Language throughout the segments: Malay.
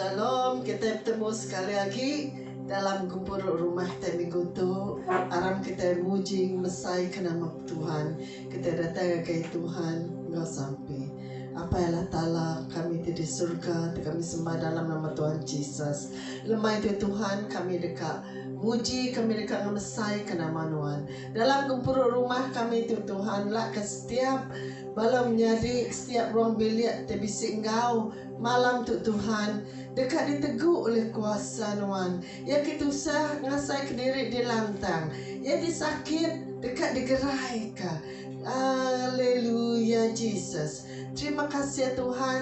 Shalom, kita bertemu sekali lagi dalam kumpul rumah kita minggu tu. Aram kita muji mesai ke nama Tuhan. Kita datang ke Tuhan, enggak sampai. Apa Allah Ta'ala kami di surga, kami sembah dalam nama Tuhan Yesus. Lemah itu Tuhan, kami dekat muji, kami dekat mesai ke nama Tuhan. Dalam kumpul rumah kami itu Tuhan, lah ke setiap malam menjadi setiap ruang bilik terbisik engkau malam tu Tuhan dekat diteguk oleh kuasa Tuhan. Ya kita usah ngasai ke diri di lantang, ya disakit dekat digerai ke. Haleluya Jesus. Terima kasih ya Tuhan.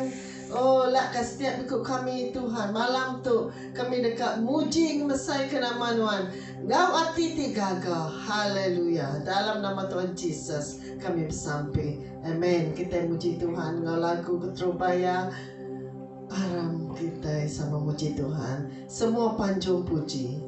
Oh lah ke setiap ikut kami Tuhan malam tu kami dekat muji mesai ke nama Tuhan. Ngau hati tigaga. Haleluya. Dalam nama Tuhan Yesus kami bersampai. Amen. Kita muji Tuhan. Ngau lagu ketrubaya. Aram kita sama muji Tuhan. Semua panjung puji.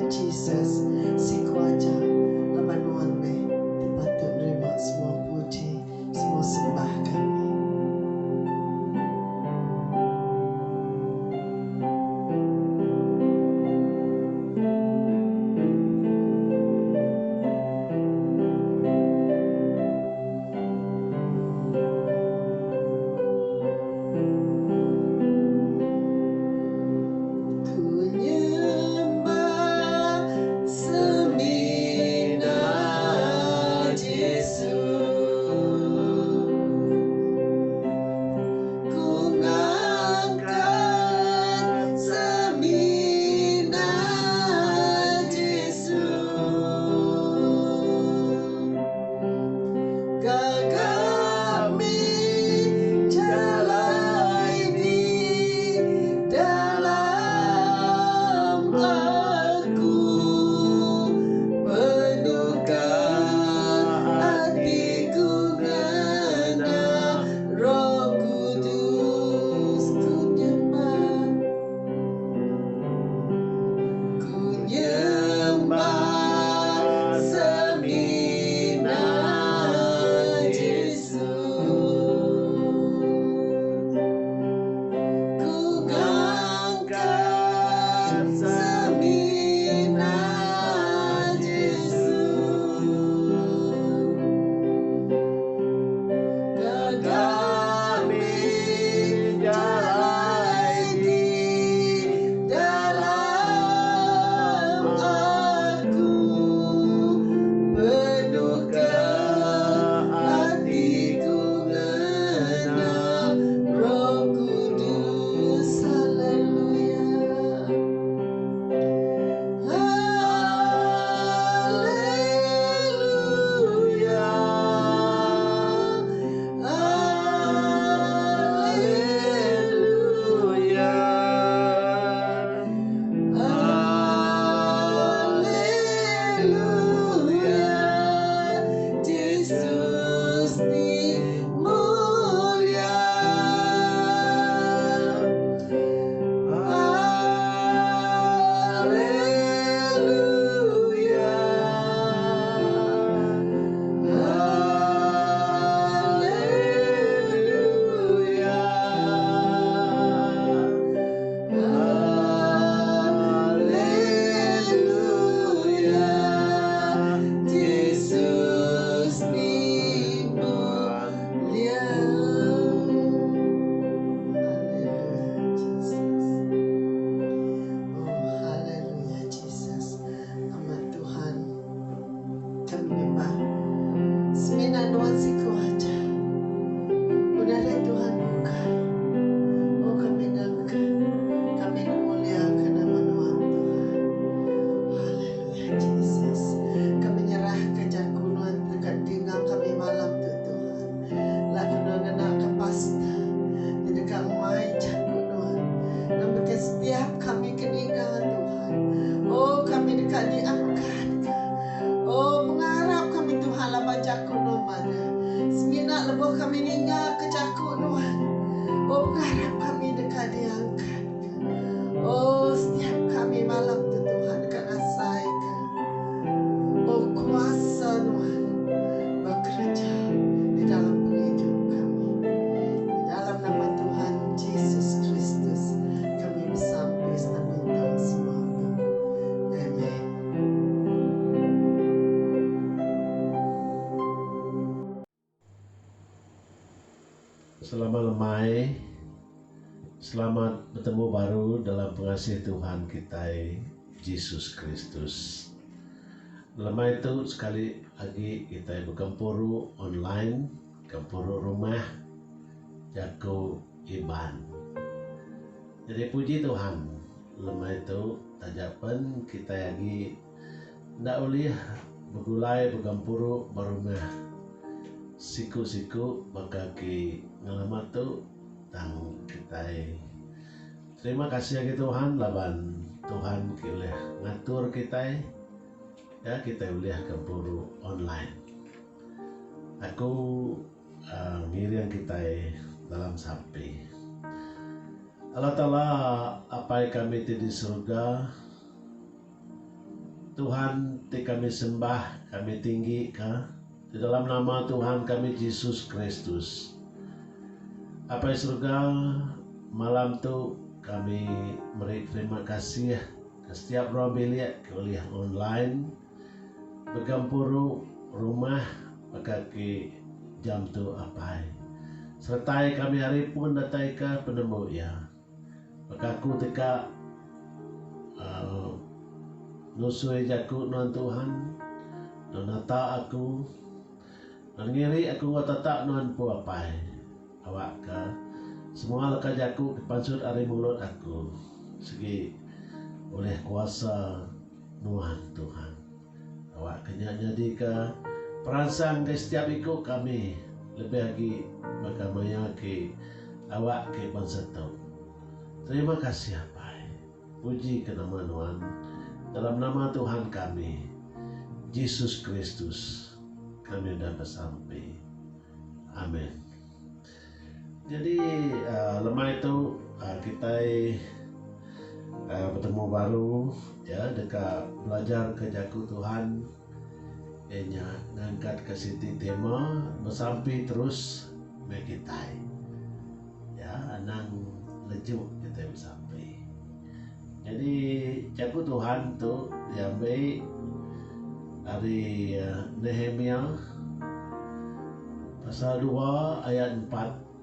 Jesus, si kuaja, laban nuan me. Yesus mulia. Haleluya. Haleluya. Haleluya. Yesus mulia. Haleluya, Jesus. Oh, haleluya, Jesus. Amat Tuhan, kami menyembah. Semina nuansiku aja. Udara Tuhan buka. Oh, kami nangka. Kami memuliakan nama Tuhan. Haleluya, Jesus. Kami nyerah ke jakunan dekat tinggal kami malam tu Tuhan. Laku nangana ke pasta. Di dekat mai jakunan. Namun ke setiap kami keningan Tuhan. Oh, kami dekat diangkat. Oh, mengharap kami Tuhan lah baca kuno mana. Semina lebih kami ninggal ke jakunan. Oh, mengharap kami dekat diangkat. Oh, setiap kami malam tu Tuhan dekat asaikan. Oh, kuasa Tuhan bekerja di dalam hidup kami. Di dalam nama Tuhan Yesus Kristus kami bersampai minta semua. Amin. Selamat lemai, selamat bertemu baru dalam pengasih Tuhan kita Yesus Kristus. Lemai itu sekali lagi kita bergempuru online, gempuru rumah, jago iban. Jadi puji Tuhan, lemai itu tajapan kita lagi ndak boleh bergulai bergempuru berumah. Siku-siku bakaki ngalamat tu tang kita. Terima kasih lagi Tuhan laban Tuhan boleh ngatur kita ya, kita boleh keburu online. Aku ngiring kita dalam sapi. Allah Ta'ala apa yang kami di surga, Tuhan ti kami sembah, kami tinggi ka di dalam nama Tuhan kami Yesus Kristus. Apa surga malam tu kami beri terima kasih ke setiap roh bilik kuliah online bergempuru rumah pakaki jam tu apa sertai kami hari pun datai ke penemu ya pakaku teka nusui jaku non Tuhan nonata aku ngiri aku tak non pu apa awak ke semua leka jaku kepansut ari mulut aku segi oleh kuasa Nuhan Tuhan awak kenya jadi ke perangsang ke setiap ikut kami lebih lagi bagamaya ke awak ke bangsa tau. Terima kasih apa puji ke nama Tuhan dalam nama Tuhan kami Yesus Kristus kami sudah bersampai. Amin. Jadi lemah itu kita bertemu baru ya dekat belajar ke jaku Tuhan. Ngangkat ke siti tema bersampai terus mekitai. Ya anang lejuk kita bersampai. Jadi jaku Tuhan tu diambil dari Nehemia pasal 2 ayat 4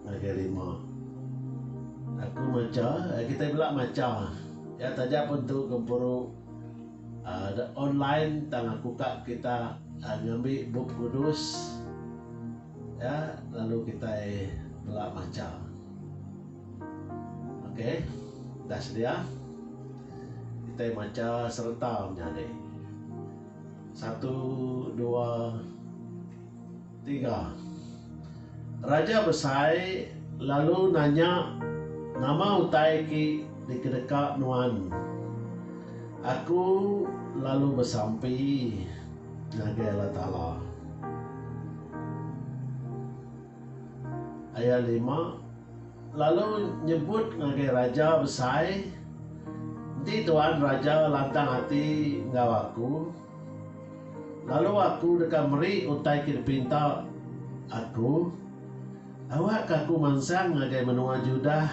ayat 5. Aku maca, kita belak maca. Ya tajak untuk gempuru online tang aku kak kita ngambil buk kudus. Ya, lalu kita belak maca. Okey. Dah sedia? Kita maca serta menjadi 1, 2, 3. Raja Besai lalu nanya nama utai ki di kedekak nuan. Aku lalu bersampai naga Allah Ta'ala. ayat 5, lalu nyebut ngagai raja besai, nanti Tuhan raja lantang hati ngawaku, lalu aku dekat meri utai pinta aku, awak kaku mansang ngagai menua Judah,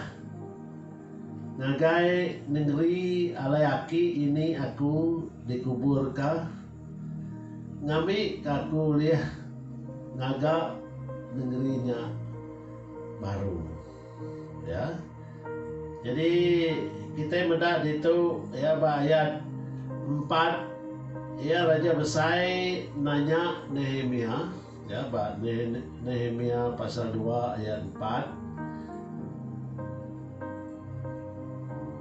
ngagai negeri alayaki ini aku dikubur ka, ngami kaku liah ngaga negerinya baru, ya. Jadi kita medak itu ya ayat 4, ya raja besai nanya Nehemia, ya Nehemia pasal 2 ayat 4,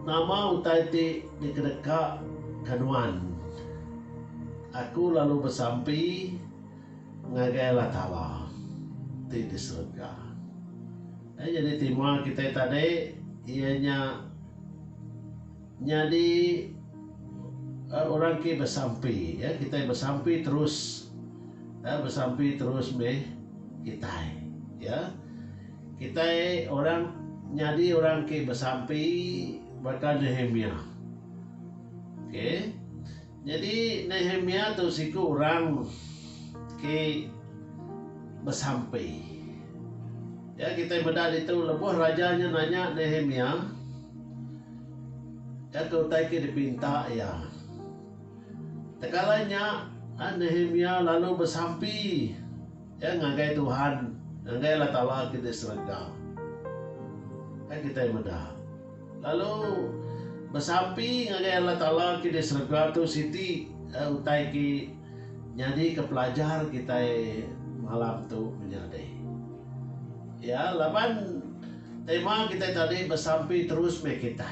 nama utai ti dikedeka kanuan, aku lalu bersampi ngagai latala ti diserga. Jadi tema kita tadi ianya jadi orang ki bersampi, ya kita bersampi terus, ya bersampi terus kita, ya kita orang jadi orang ki bersampi bahkan Nehemia. Oke. Jadi Nehemia tu siku orang ki bersampai. Ya kita bedah itu lebuh rajanya nanya Nehemia. Ya tu taiki dipinta ya. Tekalanya Nehemia lalu bersampai. Ya ngagai Tuhan, ngagai Allah Taala kita serga. Ya kita bedah. Lalu bersampai ngagai Allah Taala kita serga tu siti utai ki jadi kepelajar kita malam tu menjadi. Ya, laban tema kita tadi bersampai terus kita.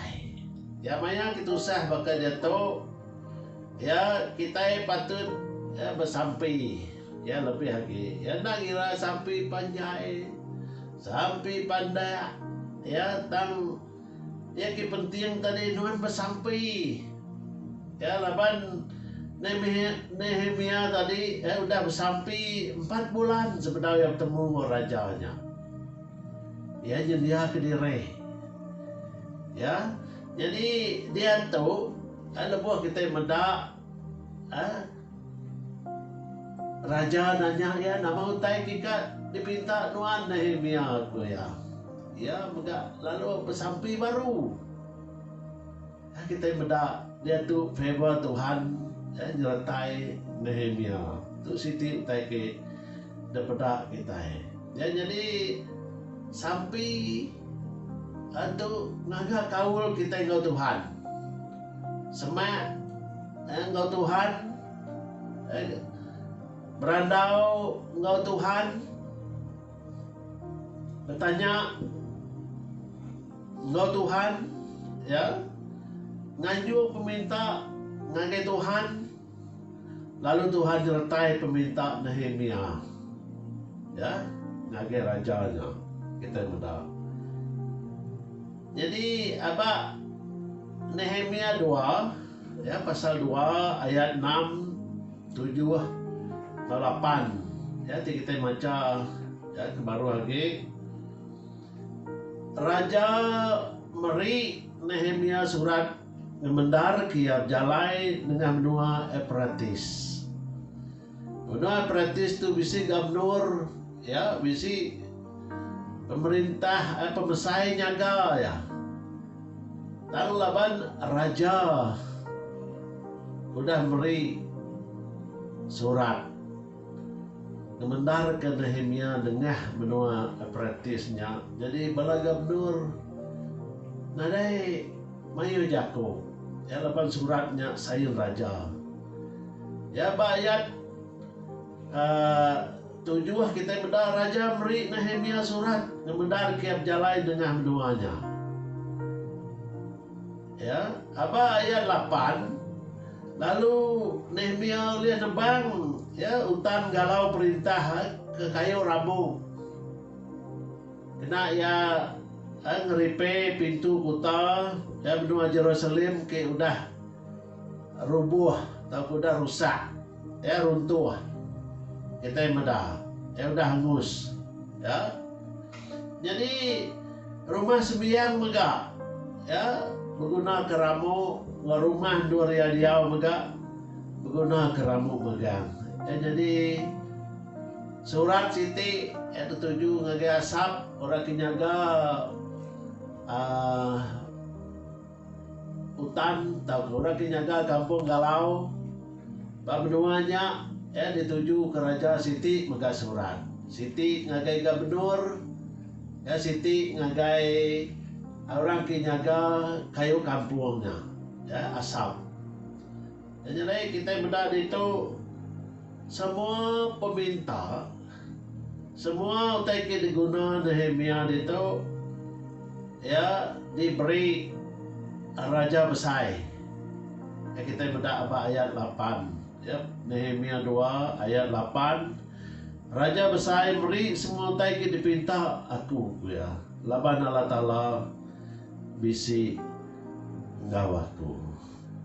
Ya, maya kita usah bakal jatuh. Ya, kita patut ya bersampai. Ya, lebih lagi. Ya, nak kira sampai panjai, sampai pandai. Ya, tang ya ki penting tadi nuan bersampai. Ya, laban Nehemia tadi udah bersampai 4 bulan sebenarnya bertemu rajanya. Ya, jadi dia kediri. Ya, jadi dia tahu lebuh kita mendak raja nanya ya nama utai kita dipinta nuan Nehemia aku ya. Ya, maka lalu bersampai baru. Ya, kita mendak dia tu favor Tuhan nyertai Nehemia. Tu siti utai ke daripada kita. Ya, jadi sampai atau naga kaul kita engkau Tuhan. Semak engkau Tuhan. Berandau engkau Tuhan. Bertanya engkau Tuhan, ya. Nganjur peminta ngagai Tuhan. Lalu Tuhan nyertai peminta Nehemia. Ya, ngagai rajanya. Kita mudah. Jadi apa Nehemia 2 ya pasal 2 ayat 6, 7, 8 ya kita baca ya baru lagi Raja meri Nehemia surat ngemendar kiab jalai dengan menua Epratis. Menua Epratis tu bisi gubernur ya bisi pemerintah pemesai nyaga ya. Tang laban raja udah beri surat ngemendar ke Nehemia dengah menua Epratisnya. Jadi bala gubernur nadai mayu jako ya laban suratnya sayin raja. Ya bayat 7 kita benda raja beri Nehemia surat ngemendar kiab jalai dengan menuanya. Ya, apa ayat 8 lalu Nehemia lihat nebang ya utan galau perintah ke kayu rabu kena ya ngeripe pintu kota ya benua Jerusalem ke udah rubuh atau udah rusak ya runtuh kita yang medah ya udah hangus ya Jadi rumah sembiang mega, ya berguna keramu rumah dua riadiau mega berguna keramu megang. Ya, jadi surat Siti yang tujuh ngage asap orang kinyaga hutan tahu orang kinyaga kampung galau pamenuanya ya dituju ke Raja Siti mega surat. Siti ngagai gubernur ya, Siti ngagai orang kinyaga kayu kampungnya ya asap. Jadi kita benda itu semua peminta, semua utai diguna Nehemia itu ya diberi Raja Besai. Ya, kita benda apa ayat 8 ya, Nehemia 2 ayat 8. Raja Besai beri semua utai dipinta aku ya. Laban Allah Ta'ala bisi ngawaku.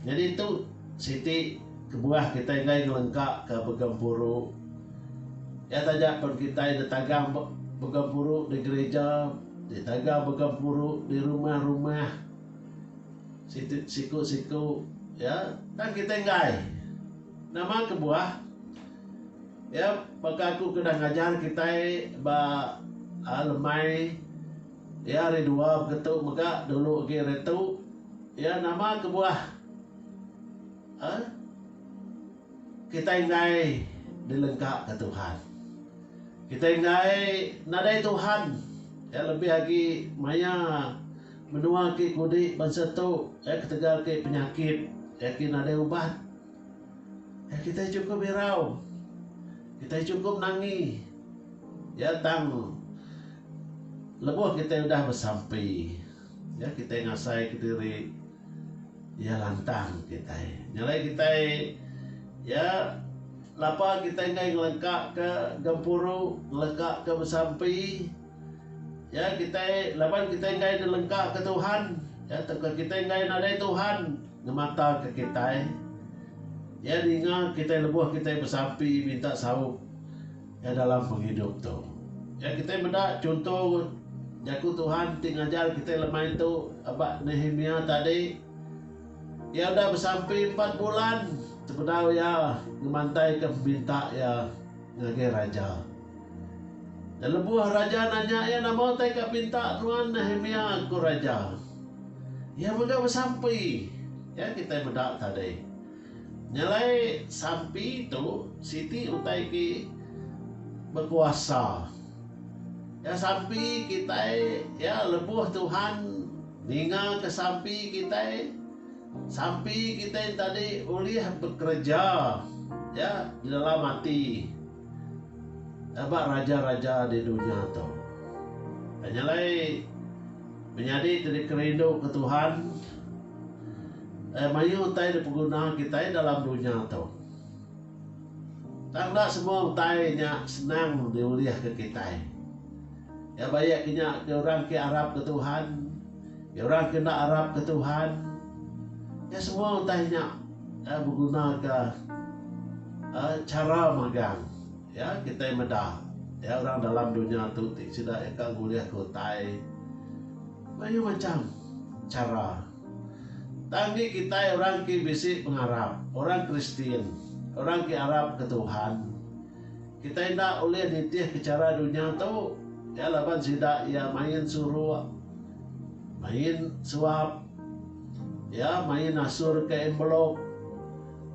Jadi itu Siti kebuah kita ingin ngelengkap ke Begempuru. Ya tajak pun kita ditagang Begempuru di gereja, ditagang Begempuru di rumah-rumah, siku-siku ya, dan kita enggak nama kebuah ya, maka aku kena ngajar kita ba lemai ya hari dua begitu maka dulu itu ya nama kebuah kita ingai dilengkap ke Tuhan, kita ingai nadai Tuhan ya, lebih lagi maya menua ke kudi bangsa tu ya, ketegal ke penyakit ya, kina ada ubat ya, kita cukup birau, kita cukup nangi ya, tang lebuh kita udah bersampai ya, kita ngasai ke diri ya, lantang kita nyalai kita ya, lapa kita ngai ngelengkap ke Gempuru, ngelengkap ke bersampai ya, kita laban kita ngai dilengkap ke Tuhan ya, teka kita ngai nadai Tuhan ngemata ke kita ya, ninga kita lebuh kita bersampai minta saup ya dalam penghidup tu ya, kita benda contoh jaku Tuhan tingajar kita lemah itu abak Nehemia tadi ya, udah bersampai 4 bulan sebenarnya ya ngemantai ke minta ya ngage raja. Dan lebuh raja nanya ya nama tay ka minta nuan Nehemia ku raja. Ya mega bersampai ya, kita bedak tadi. Nyalai sampai itu Siti utai ki berkuasa. Ya sampai kita ya lebuh Tuhan ninga ke sampai kita, sampai kita yang tadi ulih bekerja ya di dalam hati abak raja-raja di dunia tu nyalai menjadi dari kerindu ke Tuhan mayu utai di pengguna kita dalam dunia tu tak semua utainya senang diuliah ke kita ya, banyak ke orang ke Arab ke Tuhan ya, orang kena Arab ke Tuhan ya, semua utainya berguna ke cara magang ya, kita medah ya, orang dalam dunia tu tidak akan kuliah ke utai banyak macam cara tanggi kita orang ke bisi pengarab, orang Kristen, orang ke Arab ke Tuhan kita tidak oleh nitih ke cara dunia tu ya, laban sidak ya main suruh main suap ya, main asur ke envelope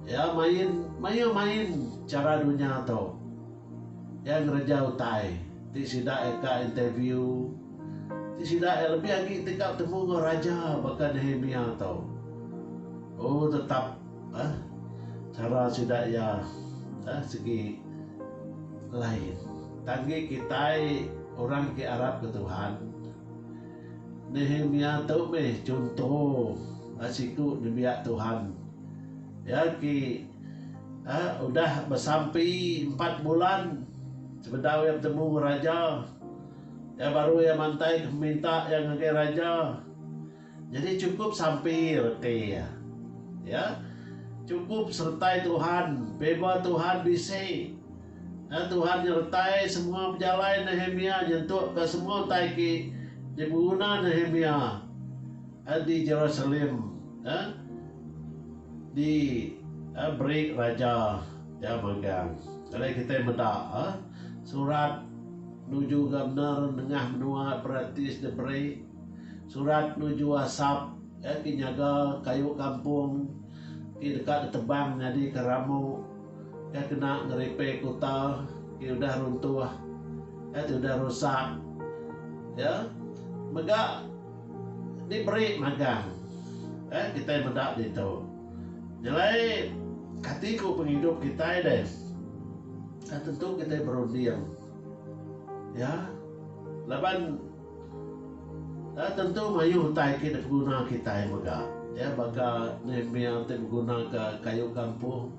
ya, main cara dunia tu yang ngerja utai ti sidak eka interview ti sidak lebih lagi tika temu dengan raja bahkan Nehemia tu oh tetap cara sidak ya segi lain tanggi kita orang ke Arab ke Tuhan Nehemia tu meh contoh asiku dibiak Tuhan ya, ki udah bersampai 4 bulan sebentar yang bertemu raja ya, baru ya mantai minta yang ngake raja jadi cukup sampai reti ya, cukup sertai Tuhan beba Tuhan bisa Tuhan nyertai semua perjalanan Nehemia nyentuh ke semua utai ki diguna Nehemia di Jerusalem di beri raja magang. Kalau kita menda surat nuju gambar nengah menua praktis diberi surat nuju asap kinyaga kayu kampung ki dekat tebang jadi keramu kena ngeripe kota ki udah runtuh udah rusak mega diberi magang kita mendak itu nilai katiku penghidup kita deh tentu kita berunding laban tentu mayu tai kita guna kita mega baka Nehemia guna ke kayu kampung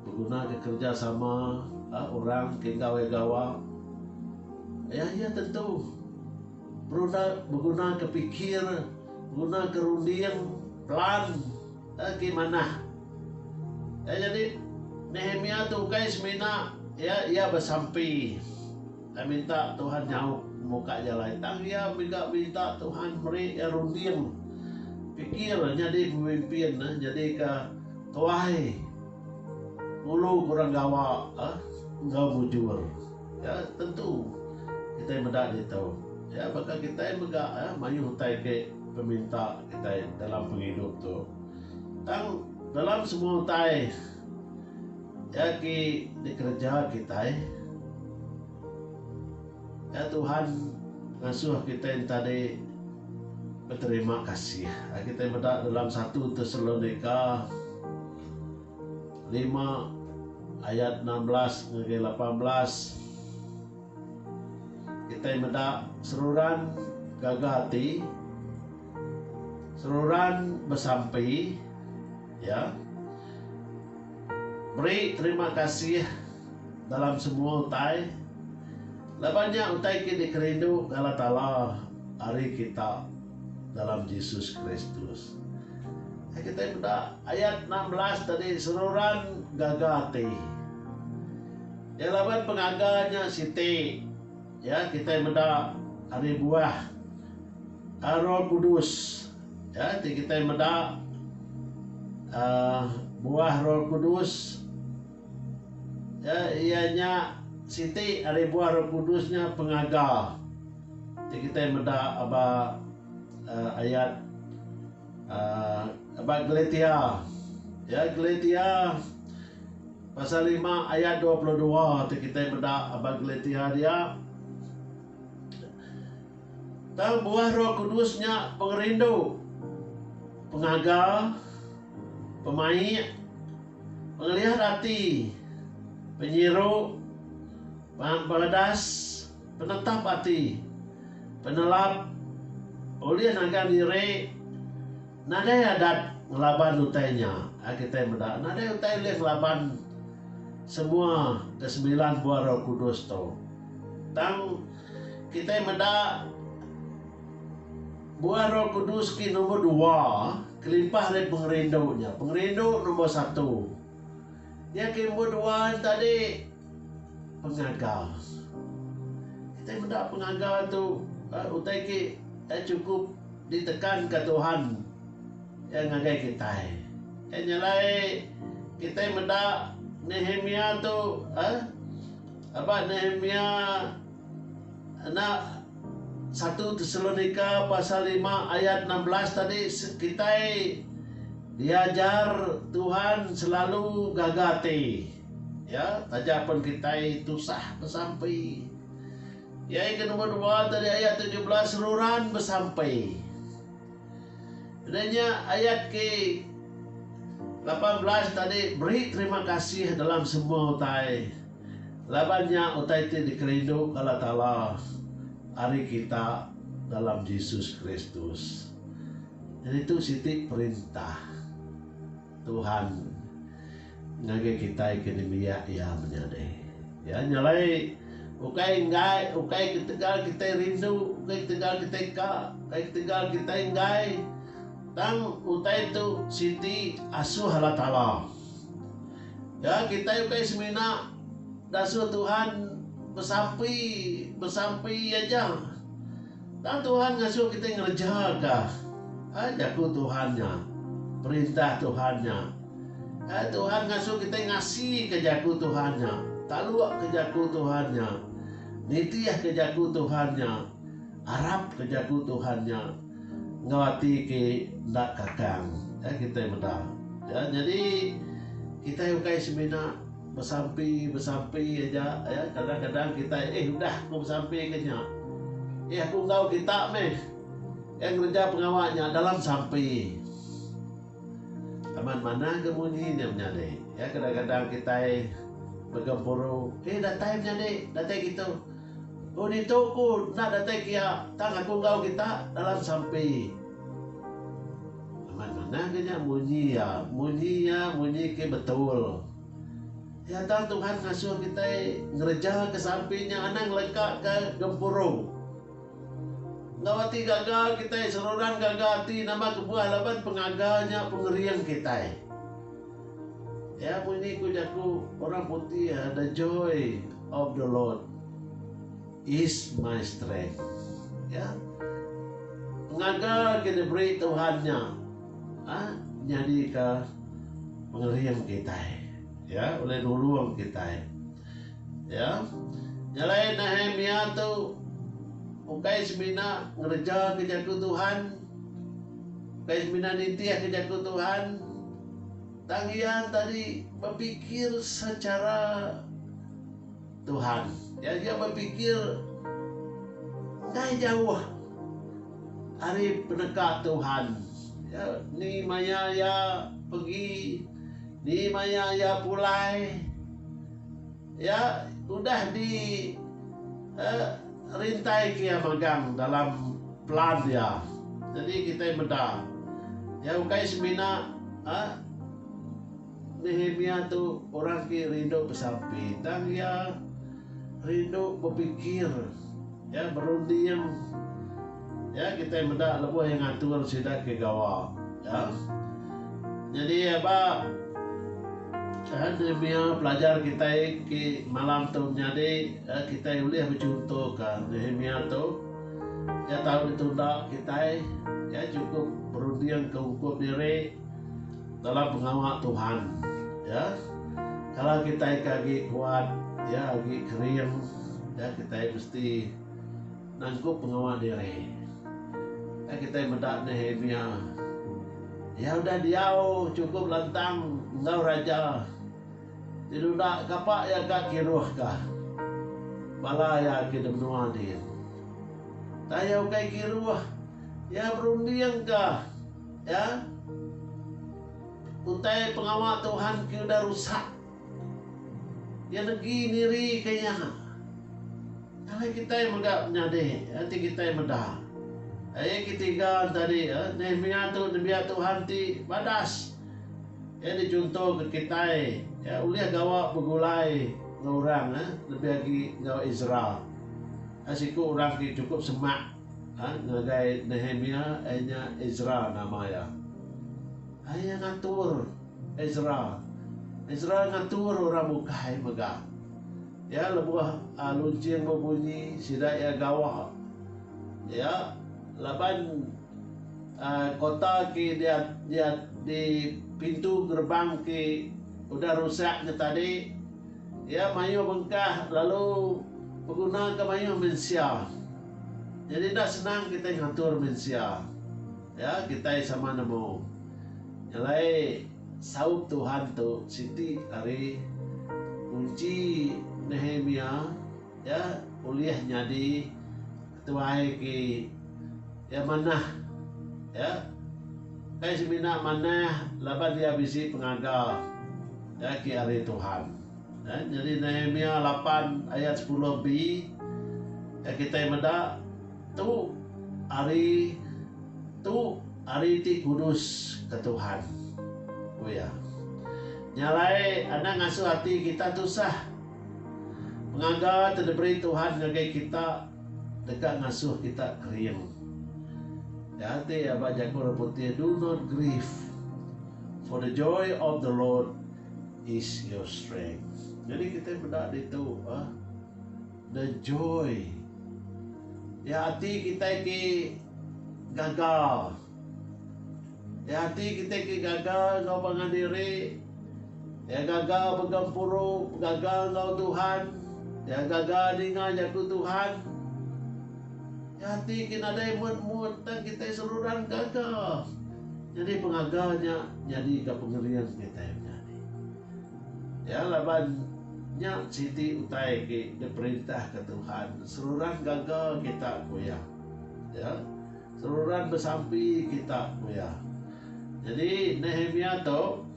berguna ke kerjasama orang ke gawe-gawa tentu berguna ke pikir berguna ke runding plan gimana jadi Nehemia tu kai semina ia bersampai minta Tuhan nyauk muka jalan tang minta Tuhan beri runding pikir jadi pemimpin jadi ke tuai mulu kurang gawa enggak bujur tentu kita mendak itu maka kita megak mayu hutai ke peminta kita dalam penghidup tu tang dalam semua hutai ki dikerja kita Tuhan ngasuh kita yang tadi berterima kasih kita mendak dalam 1 Tesalonika 5 ayat 16 hingga 18 kita mendak seruran gagah hati seruran bersampai beri terima kasih dalam semua utai labannya utai kita kerindu Allah Ta'ala hari kita dalam Yesus Kristus kita mendak ayat 16 tadi seruran gagah hati laban pengaganya Siti kita mendak hari buah Roh Kudus kita mendak buah Roh Kudus ianya Siti hari buah Roh Kudusnya pengagal kita mendak ayat Galatia Galatia pasal 5 ayat 22 kita mendak Galatia dia tahu buah Roh Kudusnya pengerindu pengagal pemain penglihat hati penyiru peledas penetap hati penelap ulian akan diri nadai adat ngelaban utainya kita mendak nadai utai lihat ngelaban semua ke-9 buah Roh Kudus tu tang kita mendak buah Roh Kudus ki nomor 2 kelimpah dari pengerindunya pengerindu nomor 1 ki nomor 2 tadi pengagal kita mendak pengagal tu utai ki cukup ditekan ke Tuhan yang ngagai kita nyalai kita mendak Nehemia tu Nehemia anak 1 Tesalonika pasal 5 ayat 16 tadi kita diajar Tuhan selalu gagati tajapan kita itu sah bersampai yang nomor 2 tadi ayat 17 seruran bersampai adanya ayat ke 18 tadi beri terima kasih dalam semua utai labannya utai itu dikerindu Allah Ta'ala hari kita dalam Yesus Kristus dan itu Siti perintah Tuhan ngagai kita ikidimia menyadai nyalai ukai ketegal kita rindu ukai ketegal kita inggai tang utai itu Siti asuh Allah Ta'ala kita ukai semina Dasu Tuhan bersampai aja. Dan Tuhan ngasuh kita ngerjaga. Jaku Tuhannya, perintah Tuhannya. Tuhan ngasuh kita ngasih ke jaku Tuhannya, taluak ke jaku Tuhannya, nitiah ke jaku Tuhannya, harap ke jaku Tuhannya, ngawati ke ndak kakang. Kita mudah. Jadi kita yukai semina bersampai aja. Kadang-kadang kita udah aku bersampai kenya. Aku tahu kita yang kerja pengawalnya dalam sampai. Taman mana kemunyinya menjadi. Kadang-kadang kita bergempuru. Datai menjadi, datai gitu. Itu aku nak datai kia. Tang aku tahu kita dalam sampai. Taman mana kenya munyi ke betul. Tang Tuhan ngasuh kita ngerja ke sampingnya anang lekak ke gempuru. Ngawati gagal kita, seruran gagati nama kebuah laban pengaganya pengerian kita. Bunyi ku jaku orang putih, the joy of the Lord is my strength. Pengaga kita beri Tuhannya, jadi ke pengerian kita. Oleh nuluang kita. Nyalain Nehemia tu. Ukai semina ngerja ke jaku Tuhan. Ukai semina nitiah ke jaku Tuhan. Tangian tadi berpikir secara Tuhan. Dia berpikir ngai jauh hari pendekat Tuhan. Ni maya ya pergi, ni maya ya pulai. Udah di rintai kia magang dalam plan dia. Jadi kita beda. Ukai semina Nehemia tu orang ki rindu bersampai. Dan dia rindu berpikir. Berunding. Kita beda lebuh yang atur sidak ke gawa. Jadi Nehemia pelajar kita ke malam tu menjadi kita boleh mencontohkan Nehemia tu tahu ditunda kita cukup berunding ke hukum diri dalam pengawal Tuhan. Kalau kita kaki kuat lagi kering kita mesti nangkup pengawal diri. Kita mendak Nehemia udah diau cukup lantang engkau raja. Tidak nak kapak kak kiruh kah? Bala kita menua dia. Tayau kai kiruh. Berunding kah? Utai pengawal Tuhan ki udah rusak. Negi niri kayaknya. Kalau kita yang megak menyadih, nanti kita yang medah. Ketiga tadi, Nehemia tu Nabi Tuhan ti badas. Dicontoh ke kita. Uliah gawa begulai orang lebih lagi gawa Israel. Asiku orang ki cukup semak ngagai Nehemia nya Ezra namanya. Ngatur Ezra ngatur orang bukai megah. Lebuh luncing berbunyi sidak gawa. Laban kota ki dia di pintu gerbang ki udah rusaknya tadi. Mayu bengkah lalu pengguna ke mayu mensia. Jadi dah senang kita ngatur mensia. Kita sama nemu. Nyalai saup Tuhan tu siti hari kunci Nehemia uliah nyadi ketua ki manah kai semina manah laban dia bisi pengagal ki hari Tuhan. Jadi Nehemia 8 ayat 10b kita meda tu hari ti kudus ke Tuhan. Nyalai anak ngasuh hati kita tu sah. Menganggap terdeberi Tuhan ngagai kita dekat ngasuh kita kering. Hati abah jago putih, do not grieve, for the joy of the Lord is your strength. Jadi kita benda itu the joy. Ya hati kita ki gagal. Ya hati kita ki gagal ngau pangan diri. Ya gagal bergempuru, gagal ngau Tuhan. Ya gagal dengar jaku Tuhan. Ya hati kita ada mut-mut dan kita seluruhan gagal. Jadi pengagalnya jadi ke pengerian kita menjadi. Ya labannya Siti utai ke diperintah ke Tuhan. Seluruhan gagal kita goyah. Ya. Seluruhan bersampi kita goyah. Jadi Nehemia tu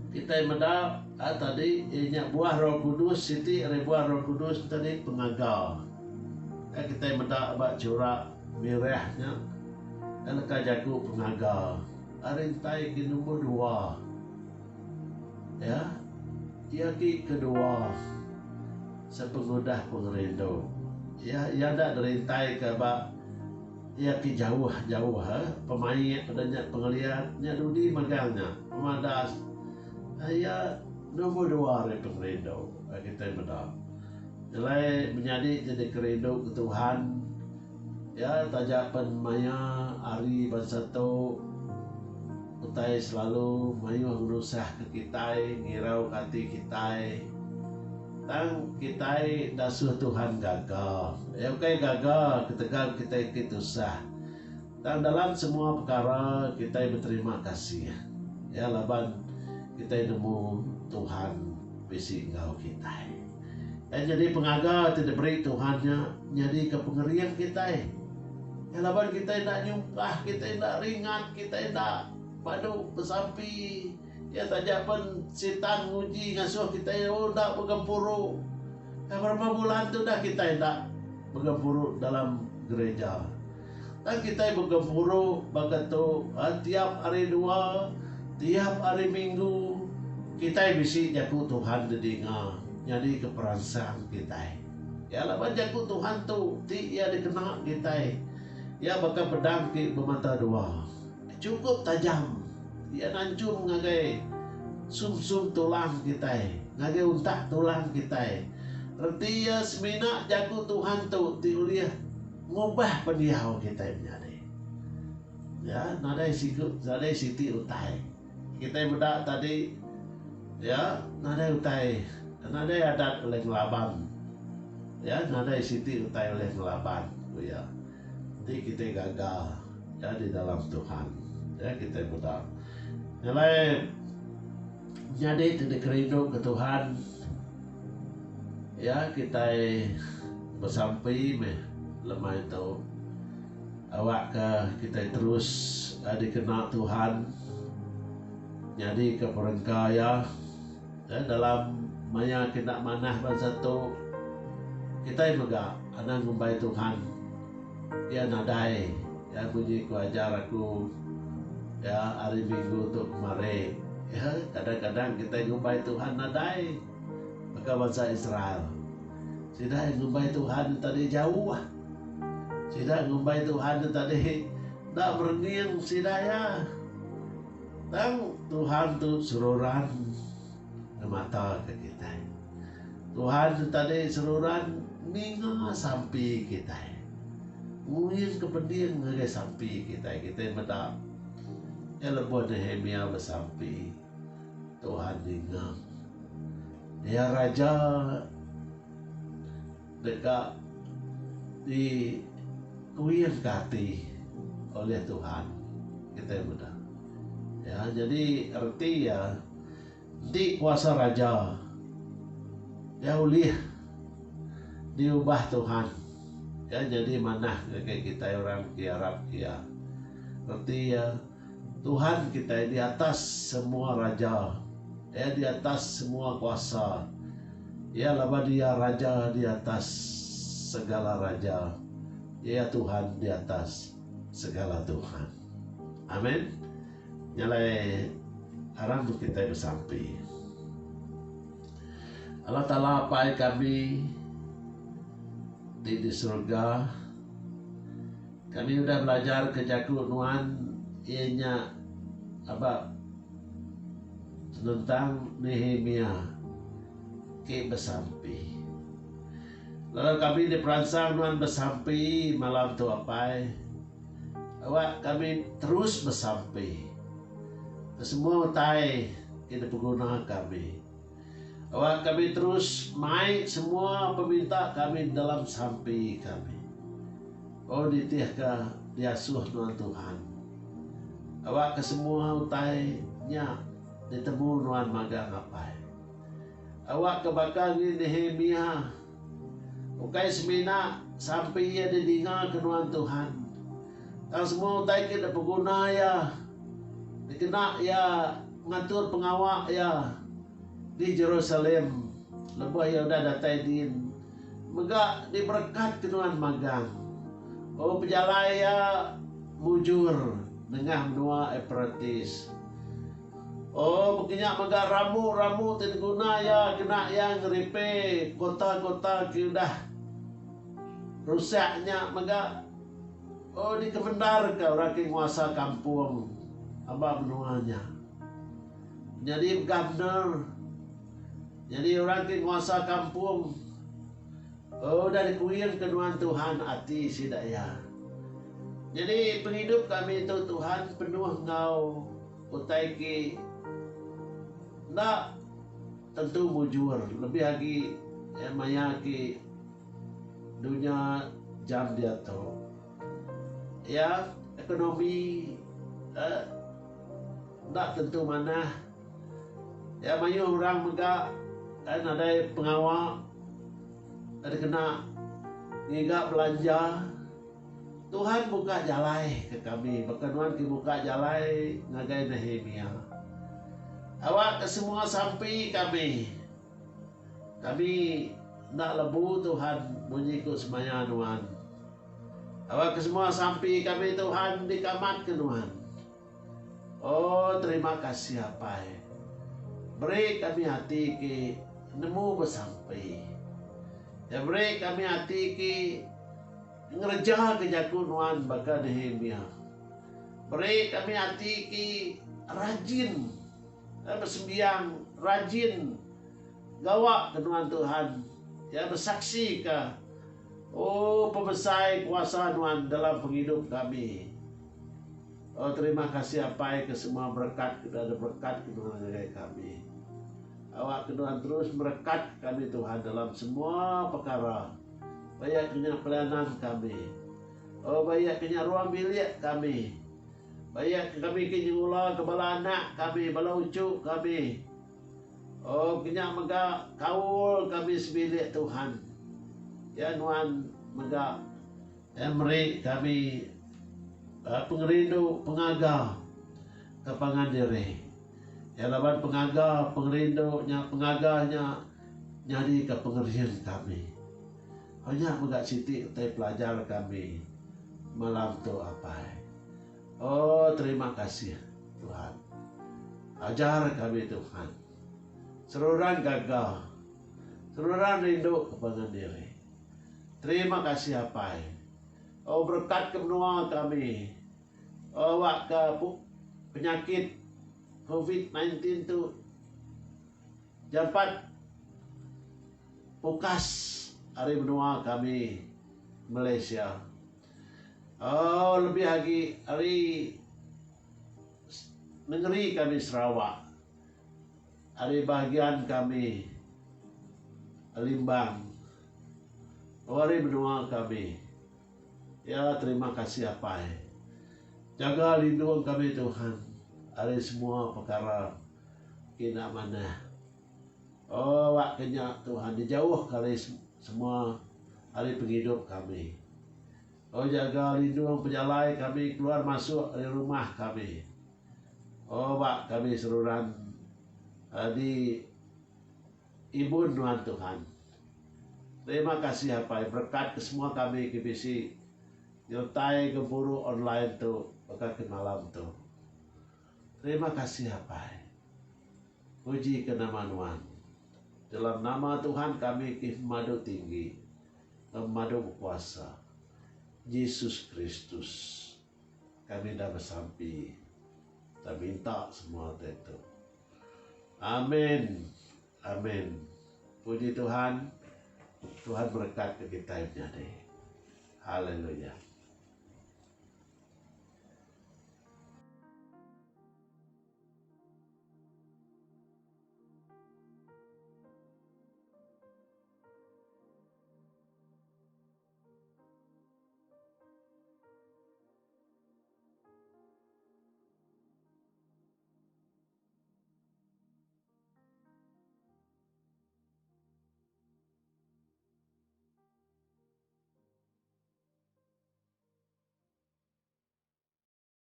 kita mendak tadi ianya buah Roh Kudus Siti buah Roh Kudus tadi pengagal. Kita mendak bak corak merahnya dan kajaku pengagal. Arintai ki nombor 2. Ya. Ia ki kedua sepengudah pengerindo. Ya ndak derintai ke bak ia ki jauh pemain adanya pengeliatnya dudi magangnya pemadas ya nombor 2 dari pengerindo kita mendak nilai jadi kerindo ke Tuhan ya tajapan maya ari bangsa tu utai selalu mayu ngerusah ke kita ngirau hati kita tang kita dasuh Tuhan gagal. Ya okay, gagal ketegal kita usah. Dan dalam semua perkara kita berterima kasih. Ya laban kita nemu Tuhan bisi engkau kita. Jadi pengagal tidak beri Tuhannya jadi kepengerian kita. Ya laban kita tidak nyumpah, kita tidak ringan, kita tidak padu bersampi. Ya tajapan setan nguji ngasuh kita tak bergempuru. Berapa bulan tu dah kita tak bergempuru dalam gereja. Dan kita bergempuru bagatu tiap hari 2, tiap hari Minggu kita bisi jaku Tuhan didengar. Jadi keperasaan kita. Ya lawan jaku Tuhan tu ia dikenal kita. Ya bakal pedang ke bermata 2. Cukup tajam. Dia nancung ngagai sum-sum tulang kita, ngagai untak tulang kita. Erti ya semina jaku Tuhan tu tiuliah ngubah pendiau kita menjadi. Ya, nadai siti utai. Kita bedak tadi ya, nadai utai, nadai adat oleh ngelaban. Ya, nadai siti utai oleh ngelaban. Ya. Jadi kita gagal ya di dalam Tuhan. Ya, kita bedak. Nilai jadi tidak kerindu ke Tuhan. Ya kita bersampai lemah itu awak ke kita terus dikenal Tuhan. Jadi ke perengkaya ya, dalam maya kita manah bangsa tu kita megak anak ngumbai Tuhan. Ya nadai ya bunyi ku ajar aku ya hari Minggu untuk kemarin ya kadang-kadang kita ngumbai Tuhan nadai maka bangsa Israel tidak ngumbai Tuhan tadi jauh tidak ngumbai Tuhan tadi tak berniang sidaya dan Tuhan tu seluruhan mata ke kita Tuhan tadi seluruhan ninga sampai kita mungkin kepentingan ngagai sampai kita mendak ya lebih Nehemia bersampai Tuhan ingat dia raja dekat di kuil kati oleh Tuhan kita mudah ya jadi arti ya di kuasa raja ya ulih diubah Tuhan ya jadi mana kayak kita orang Arab ya arti ya Tuhan kita di atas semua raja, ya di atas semua kuasa, ya laba dia raja di atas segala raja, ya Tuhan di atas segala Tuhan. Amin. Nyalai arang kita bersampai. Allah Ta'ala apa kami di surga, kami sudah belajar kejakuan ianya apa tentang Nehemia ke besampi. Lalu kami diperansang Tuhan besampi malam tu apa? Awak kami terus besampi. Semua utai ini pengguna kami. Awak kami terus main semua peminta kami dalam sampi kami. Oh ditiahkah diasuh Tuhan. Awak ke semua utainya ditemu Tuhan magang apa? Awak ke bakal ni Nehemia. Ukai semina sampai ia didinga ke Tuhan. Kalau semua utai kita pengguna ya. Dikena ya ngatur pengawak ya. Di Jerusalem lebuh ya udah datai din mega diberkat ke Tuhan magang. Oh pejalai ya mujur nengah menua epratis. Oh begini mega ramu tin guna ya kena yang ngeripe kota-kota sudah rusaknya mega. Oh di Kemendar ke orang penguasa kampung abah menuanya. Jadi governor. Jadi orang penguasa kampung. Oh dari kuing kenuan Tuhan hati si daya. Jadi penghidup kami itu Tuhan penuh ngau utai ki ndak tentu mujur lebih lagi maya ki dunia jam dia tu ya ekonomi ndak tentu mana ya mayu orang mega kan ada pengawal ada kena ngiga belanja. Tuhan buka jalai ke kami bahkan Tuhan buka jalai ngagai Nehemia. Awak ke semua sampai kami nak lebu Tuhan mengikut semaya Tuhan. Awak ke semua sampai kami Tuhan dikamat ke Tuhan. Oh terima kasih apa beri kami hati ke nemu bersampai. Ya beri kami hati ki ngerja kejakuan baka Nehemia. Beri kami hati ki rajin bersembiang, rajin gawa kenuan Tuhan. Ya bersaksi ke oh pembesai kuasa Tuhan dalam penghidup kami. Oh terima kasih apa ke semua berkat kita ada berkat kenuan kami. Awak Tuhan terus berkat kami Tuhan dalam semua perkara. Banyak kena pelayanan kami. Oh banyak kena ruang bilik kami. Banyak kami kena ulah kebala anak kami, bala ucuk kami. Oh kena mega kaul kami sebilik Tuhan. Ya Tuhan mega emri kami pengerindu pengaga kepangan diri. Ya lawan pengaga, pengerindunya, pengaganya nyari ke pengerian kami. Hanya megak siti utai pelajar kami malam tu apa? Oh terima kasih Tuhan. Ajar kami Tuhan. Seruran gagal, seruran rindu kepada diri. Terima kasih apa? Oh berkat kemenua kami. Oh wak ke penyakit COVID-19 tu dapat pukas hari benua kami Malaysia. Oh lebih lagi hari negeri kami Sarawak. Hari bahagian kami Limbang. Oh hari benua kami. Ya terima kasih apa? Jaga lindungi kami Tuhan. Hari semua perkara kena mana. Oh waktunya Tuhan dijauh kali semua hari penghidup kami. Oh jaga lindung pejalai kami keluar masuk dari rumah kami. Oh wak kami seluruhan di ibun Tuhan. Terima kasih apa berkat ke semua kami KBC nyertai keburu online tu berkat ke malam tu. Terima kasih apa. Puji ke nama Tuhan. Dalam nama Tuhan kami madu tinggi, madu kuasa. Yesus Kristus. Kami dah bersampi. Kita minta semua itu. Amin. Amin. Puji Tuhan. Tuhan berkat ke kita jadi. Haleluya.